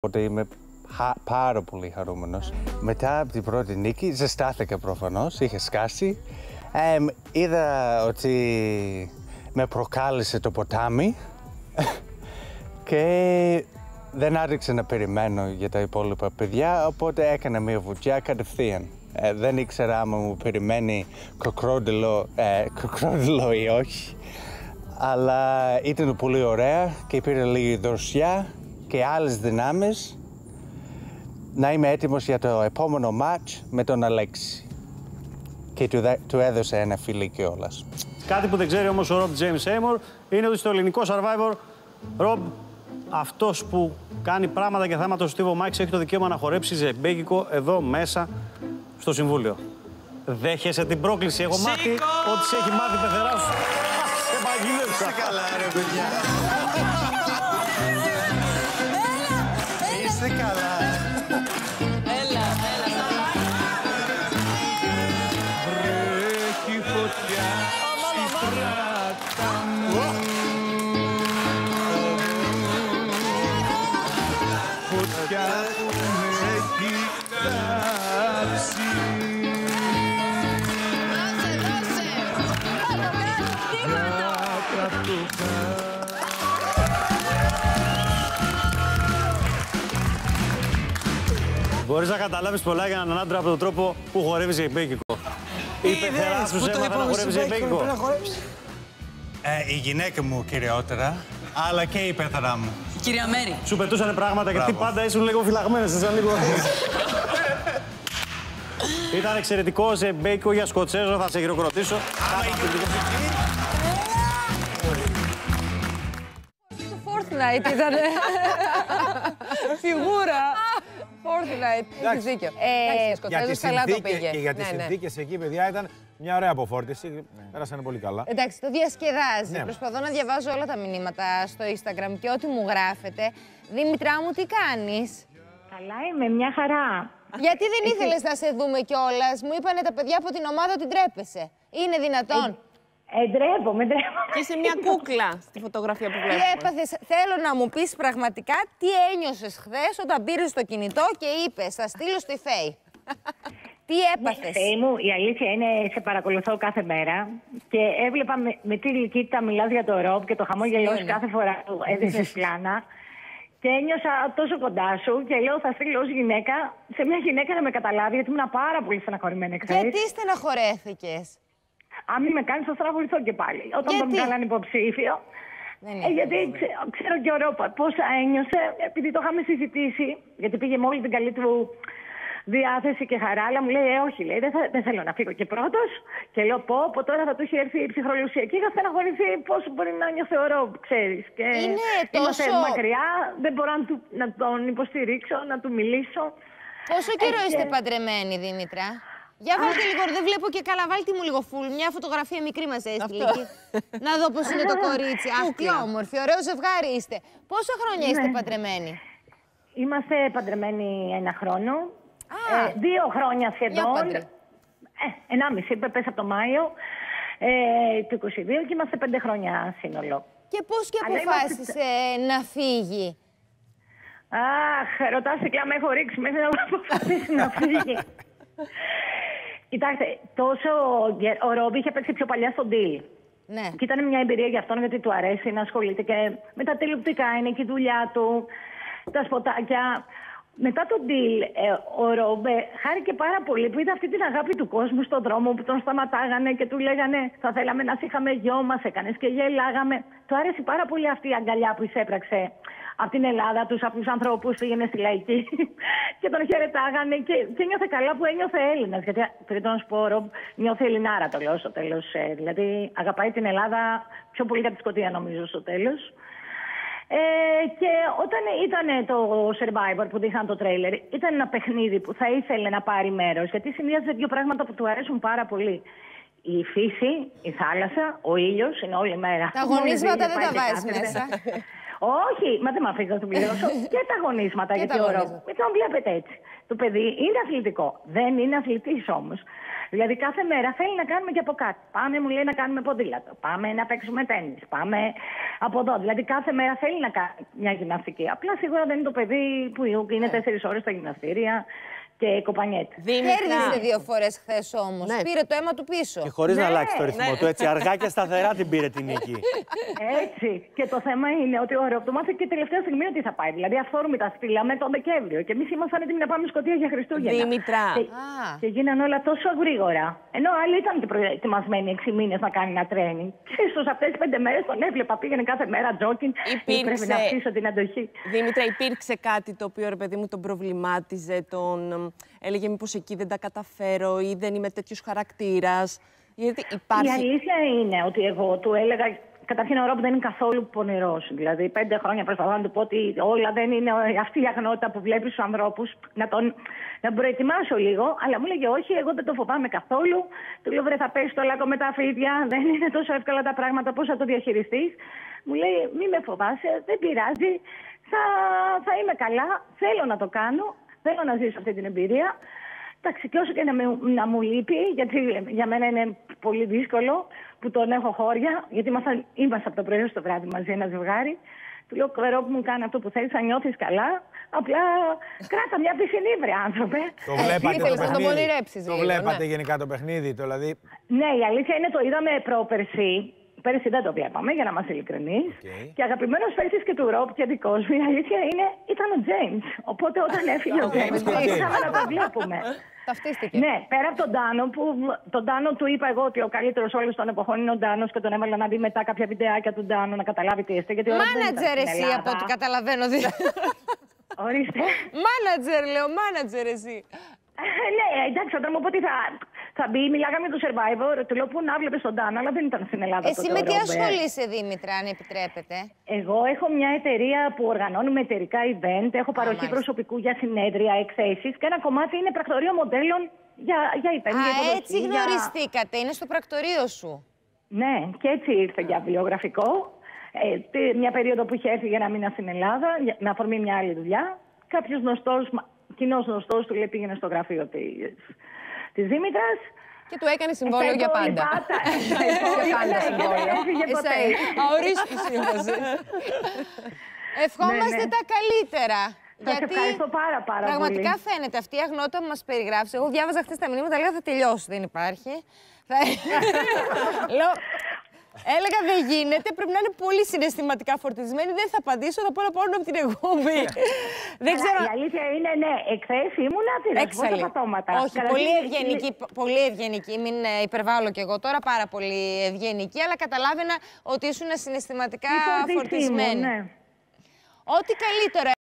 Οπότε είμαι πάρα πολύ χαρούμενος. Μετά από την πρώτη νίκη, ζεστάθηκα προφανώς, είχε σκάσει. Είδα ότι με προκάλεσε το ποτάμι και δεν άρχισα να περιμένω για τα υπόλοιπα παιδιά, οπότε έκανα μια βουτιά κατευθείαν. Δεν ήξερα άμα μου περιμένει κροκόδιλο ή όχι, αλλά ήταν πολύ ωραία και πήρα λίγη δροσιά και άλλες δυνάμεις να είμαι έτοιμος για το επόμενο μάτς με τον Αλέξη. Και του έδωσε ένα φιλί κιόλας. Κάτι που δεν ξέρει όμως ο Ρομπ Τζέιμς Σέιμορ είναι ότι στο ελληνικό Survivor, Ρομπ, αυτός που κάνει πράγματα και θέματα στο Στίβο Μάκης έχει το δικαίωμα να χορέψει ζεμπέκικο εδώ μέσα στο Συμβούλιο. Δέχεσαι την πρόκληση. Έχω μάθει ότι σε έχει μάθει πεθερά σου. Σε παγίδευσα. Είστε καλά ρε παιδιά. Είστε καλά. Έλα, έλα. Βρέχει φωτιά στη πράτα μου. Φωτιά που με έχει κάψει. Μπορείς να καταλάβεις πολλά για έναν άντρα από τον τρόπο που χορεύει ζεμπέκικο. Η πεθερά σου έμαθε να χορεύει ζεμπέκικο. Η γυναίκα μου κυριότερα, αλλά και η πεθερά μου. Κυρία Μέρη. Σου πετούσανε πράγματα γιατί πάντα ήσουν λίγο φυλαγμένες, ήσαν λίγο... Ήταν εξαιρετικό ζεμπέκικο για Σκοτσέζο, θα σε χειροκροτήσω. Το Fortnite ήταν. Φιγούρα. Fortnite. Έχεις δίκιο. Σκοτσέζος καλά το πήγε. Και για τις συνθήκες εκεί, παιδιά, ήταν μια ωραία αποφόρτιση. Πέρασαν πολύ καλά. Εντάξει, το διασκεδάζει. Ναι. Προσπαθώ να διαβάζω όλα τα μηνύματα στο Instagram και ό,τι μου γράφετε. Δήμητρά μου, τι κάνεις? Καλά είμαι, μια χαρά. Γιατί δεν ήθελες να σε δούμε κιόλας? Μου είπανε τα παιδιά από την ομάδα ότι ντρέπεσαι. Είναι δυνατόν? Ντρέπομαι. Και είσαι μια κούκλα στη φωτογραφία που Τι βλέπουμε. έπαθες? Θέλω να μου πεις πραγματικά τι ένιωσες χθες όταν πήρες το κινητό και είπες θα στείλω στη Φέη. Τι έπαθες? Θεέ μου, η αλήθεια είναι σε παρακολουθώ κάθε μέρα και έβλεπα με τι ηλικία μιλάς για το Ρομπ και το χαμόγελό σου κάθε φορά που έδειξες πλάνα. Και ένιωσα τόσο κοντά σου και λέω θα στείλω ως γυναίκα σε μια γυναίκα να με καταλάβει, γιατί ήμουν πάρα πολύ στεναχωρημένη χθες. Γιατί στεναχωρέθηκες? Αν μην με κάνεις θα στεναχωρηθώ και πάλι. Όταν τον κάνανε υποψήφιο. Γιατί ξέρω και ο Ρομπ πώς ένιωσε, επειδή το είχαμε συζητήσει, γιατί πήγε με όλη την καλή του διάθεση και χαρά, αλλά μου λέει όχι, λέει, δεν θέλω να φύγω και πρώτος. Και λέω πω τώρα θα του έχει έρθει η ψυχρολουσία. Και είχα στεναχωρηθεί πώς μπορεί να νιώθει ο Ρομπ, ξέρεις. Και είμαστε μακριά, δεν μπορώ να τον υποστηρίξω, να του μιλήσω. Πόσο καιρό είστε παντρεμένοι, Δήμητρα? Για βάλτε λίγο, δεν βλέπω και καλά, βάλτε μου λίγο φουλ. Μια φωτογραφία μικρή μας έστειλε εκεί. Να δω πώς είναι το κορίτσι. Αχ, τι όμορφη, ωραίο ζευγάρι είστε. Πόσα χρόνια είστε παντρεμένοι? Είμαστε παντρεμένοι 1 χρόνο. 2 χρόνια σχεδόν. 1,5, πες από το Μάιο του 22 και είμαστε 5 χρόνια σύνολο. Και πώς και αποφάσισε να φύγει? Αχ, ρωτάς και άμα έχω ρίξει μέχρι να αποφασίσει να φύγει. Κοιτάξτε, ο Ρομπ είχε παίξει πιο παλιά στον deal. Ναι. Και ήταν μια εμπειρία για αυτόν, γιατί του αρέσει να ασχολείται και με τα τηλεοπτικά, είναι και η δουλειά του, τα σποτάκια. Μετά τον deal, ο Ρομπ χάρηκε πάρα πολύ που είδε αυτή την αγάπη του κόσμου στον δρόμο που τον σταματάγανε και του λέγανε θα θέλαμε να σε είχαμε γιο μας, έκανες και γελάγαμε. Του άρεσε πάρα πολύ αυτή η αγκαλιά που εισέπραξε από την Ελλάδα, τους απλούς ανθρώπους, πήγαινε στη Λαϊκή και τον χαιρετάγανε και νιώθε καλά που ένιωθε Έλληνας. Γιατί πριν να σου πω, ο Ρομπ νιώθει Ελληνάρα, το λέω στο τέλος. Δηλαδή αγαπάει την Ελλάδα πιο πολύ για τη Σκωτία, νομίζω, στο τέλος. Και όταν ήταν το Survivor που δείχναν το τρέιλερ, ήταν ένα παιχνίδι που θα ήθελε να πάρει μέρος, γιατί συνδυάζει 2 πράγματα που του αρέσουν πάρα πολύ. Η φύση, η θάλασσα, ο ήλιος, είναι όλη μέρα. Τα αγωνίσματα δεν τα βάζεις μέσα. Όχι, μα δεν με αφήνει να του πληρώσω. Και τα αγωνίσματα, γιατί ο Ρομπ. Μην τον βλέπετε έτσι. Το παιδί είναι αθλητικό. Δεν είναι αθλητής όμως. Δηλαδή κάθε μέρα θέλει να κάνουμε και από κάτι. Πάμε, μου λέει, να κάνουμε ποδήλατο. Πάμε να παίξουμε τένις. Πάμε από εδώ. Δηλαδή κάθε μέρα θέλει να κάνει μια γυμναστική. Απλά σίγουρα δεν είναι το παιδί που είναι 4 ώρες στα γυμναστήρια και κοπανιέται. Κέρδισε 2 φορές χθες όμως. Ναι. Πήρε το αίμα του πίσω. Και χωρίς να αλλάξει το ρυθμό του, έτσι αργά και σταθερά την πήρε την νίκη. Έτσι. Και το θέμα είναι ότι ο Ροπ του μάθε και τελευταία στιγμή ότι θα πάει. Δηλαδή αυθόρμητα στείλαμε τον Δεκέμβριο. Και εμείς ήμασταν έτοιμοι να πάμε Σκωτία για Χριστούγεννα. Δήμητρα. Και γίνανε όλα τόσο γρήγορα. Ενώ άλλοι ήταν και προετοιμασμένοι 6 μήνες να κάνει ένα τρένινγκ. Και ίσως αυτές τις 5 μέρες τον έβλεπα. Πήγαινε κάθε μέρα τζόκινγκ. Πρέπει να αυξήσω την αντοχή. Δήμητρα, υπήρξε κάτι το οποίο, ρε παιδί μου, τον προβλημάτιζε, έλεγε μήπως εκεί δεν τα καταφέρω ή δεν είμαι τέτοιος χαρακτήρας? Γιατί υπάρχει... Η αλήθεια είναι ότι εγώ του έλεγα. Καταρχήν, ο Ρόμπ δεν είναι καθόλου πονηρός. Δηλαδή, 5 χρόνια προσπαθώ να του πω ότι όλα δεν είναι αυτή η αγνότητα που βλέπει στους ανθρώπους. Να τον προετοιμάσω λίγο. Αλλά μου έλεγε όχι, εγώ δεν το φοβάμαι καθόλου. Του λέω, βρε, θα πέσει το λάκκο με τα φίδια. Δεν είναι τόσο εύκολα τα πράγματα. Πώς θα το διαχειριστείς? Μου λέει, μη με φοβάσαι, δεν πειράζει. Θα είμαι καλά. Θέλω να το κάνω. Θέλω να ζήσω αυτή την εμπειρία. Εντάξει, και όσο και να μου λείπει, γιατί για μένα είναι πολύ δύσκολο που τον έχω χώρια, γιατί είμαστε από το πρωί στο βράδυ μαζί ένα ζευγάρι. Του λέω, Ρόμπ, μου κάνει αυτό που θέλεις, θα νιώθεις καλά. Απλά κράτα μια πισινή, βρε άνθρωπε. Το βλέπατε το ήθελες να τον παιχνίδι? πονηρέψεις Το λίγο, βλέπατε ναι. γενικά το παιχνίδι, δηλαδή? Ναι, η αλήθεια είναι το είδαμε πρόπερση. Πέρυσι δεν το βλέπαμε, για να είμαστε ειλικρινείς. Και αγαπημένος παίκτης και του Ρόμπ και δικός μου, η αλήθεια είναι, ήταν ο Τζέιμς. Οπότε όταν έφυγε ο Τζέιμς, ήρθαμε να τον βλέπουμε. Ταυτίστηκε. Ναι, πέρα από τον Ντάνο, που τον Ντάνο του είπα εγώ ότι ο καλύτερος όλων των εποχών είναι ο Ντάνος και τον έβαλα να δει μετά κάποια βιντεάκια του Ντάνο να καταλάβει τι είστε. Μάνατζερ εσύ, από ό,τι καταλαβαίνω. Ορίστε. Μάνατζερ, λέω, μάνατζερ εσύ. Ναι, εντάξει, όταν μου είπε ότι θα μπει, μιλάγαμε για το Survivor, του λέω πού να βλέπεις τον Ντάνο, αλλά δεν ήταν στην Ελλάδα. Εσύ με τι ασχολείσαι, Δήμητρα, αν επιτρέπετε? Εγώ έχω μια εταιρεία που οργανώνουμε εταιρικά event, έχω παροχή προσωπικού για συνέδρια, εκθέσεις και ένα κομμάτι είναι πρακτορείο μοντέλων για event. Έτσι γνωριστήκατε, είναι στο πρακτορείο σου. Ναι, και έτσι ήρθε για βιογραφικό. Μια περίοδο που είχε έρθει για 1 μήνα στην Ελλάδα, με αφορμή μια άλλη δουλειά. Κάποιος γνωστός, κοινός γνωστός του λέει πήγαινε στο γραφείο της Δήμητρας. Και του έκανε συμβόλαιο για πάντα. Για πάντα συμβόλαιο. Αορίστου σύμβαση. Ευχόμαστε τα καλύτερα. Σας ευχαριστώ πάρα πολύ. Πραγματικά φαίνεται αυτή η αγνότητα που μας περιγράψει. Εγώ διάβαζα χθες τα μηνύματα, λέγα θα τελειώσει, δεν υπάρχει. Λέω, έλεγα δεν γίνεται, πρέπει να είναι πολύ συναισθηματικά φορτισμένη. Δεν θα απαντήσω, θα πω να πάρω από την εκπομπή. Δεν ξέρω. Η αλήθεια είναι, ναι, εχθές ήμουνα έξαλλη. Όχι, πολύ ευγενική, πολύ ευγενική. Μην υπερβάλλω κι εγώ τώρα, πάρα πολύ ευγενική, αλλά καταλάβαινα ότι ήσουν συναισθηματικά φορτισμένη. Ναι. Ό,τι καλύτερο.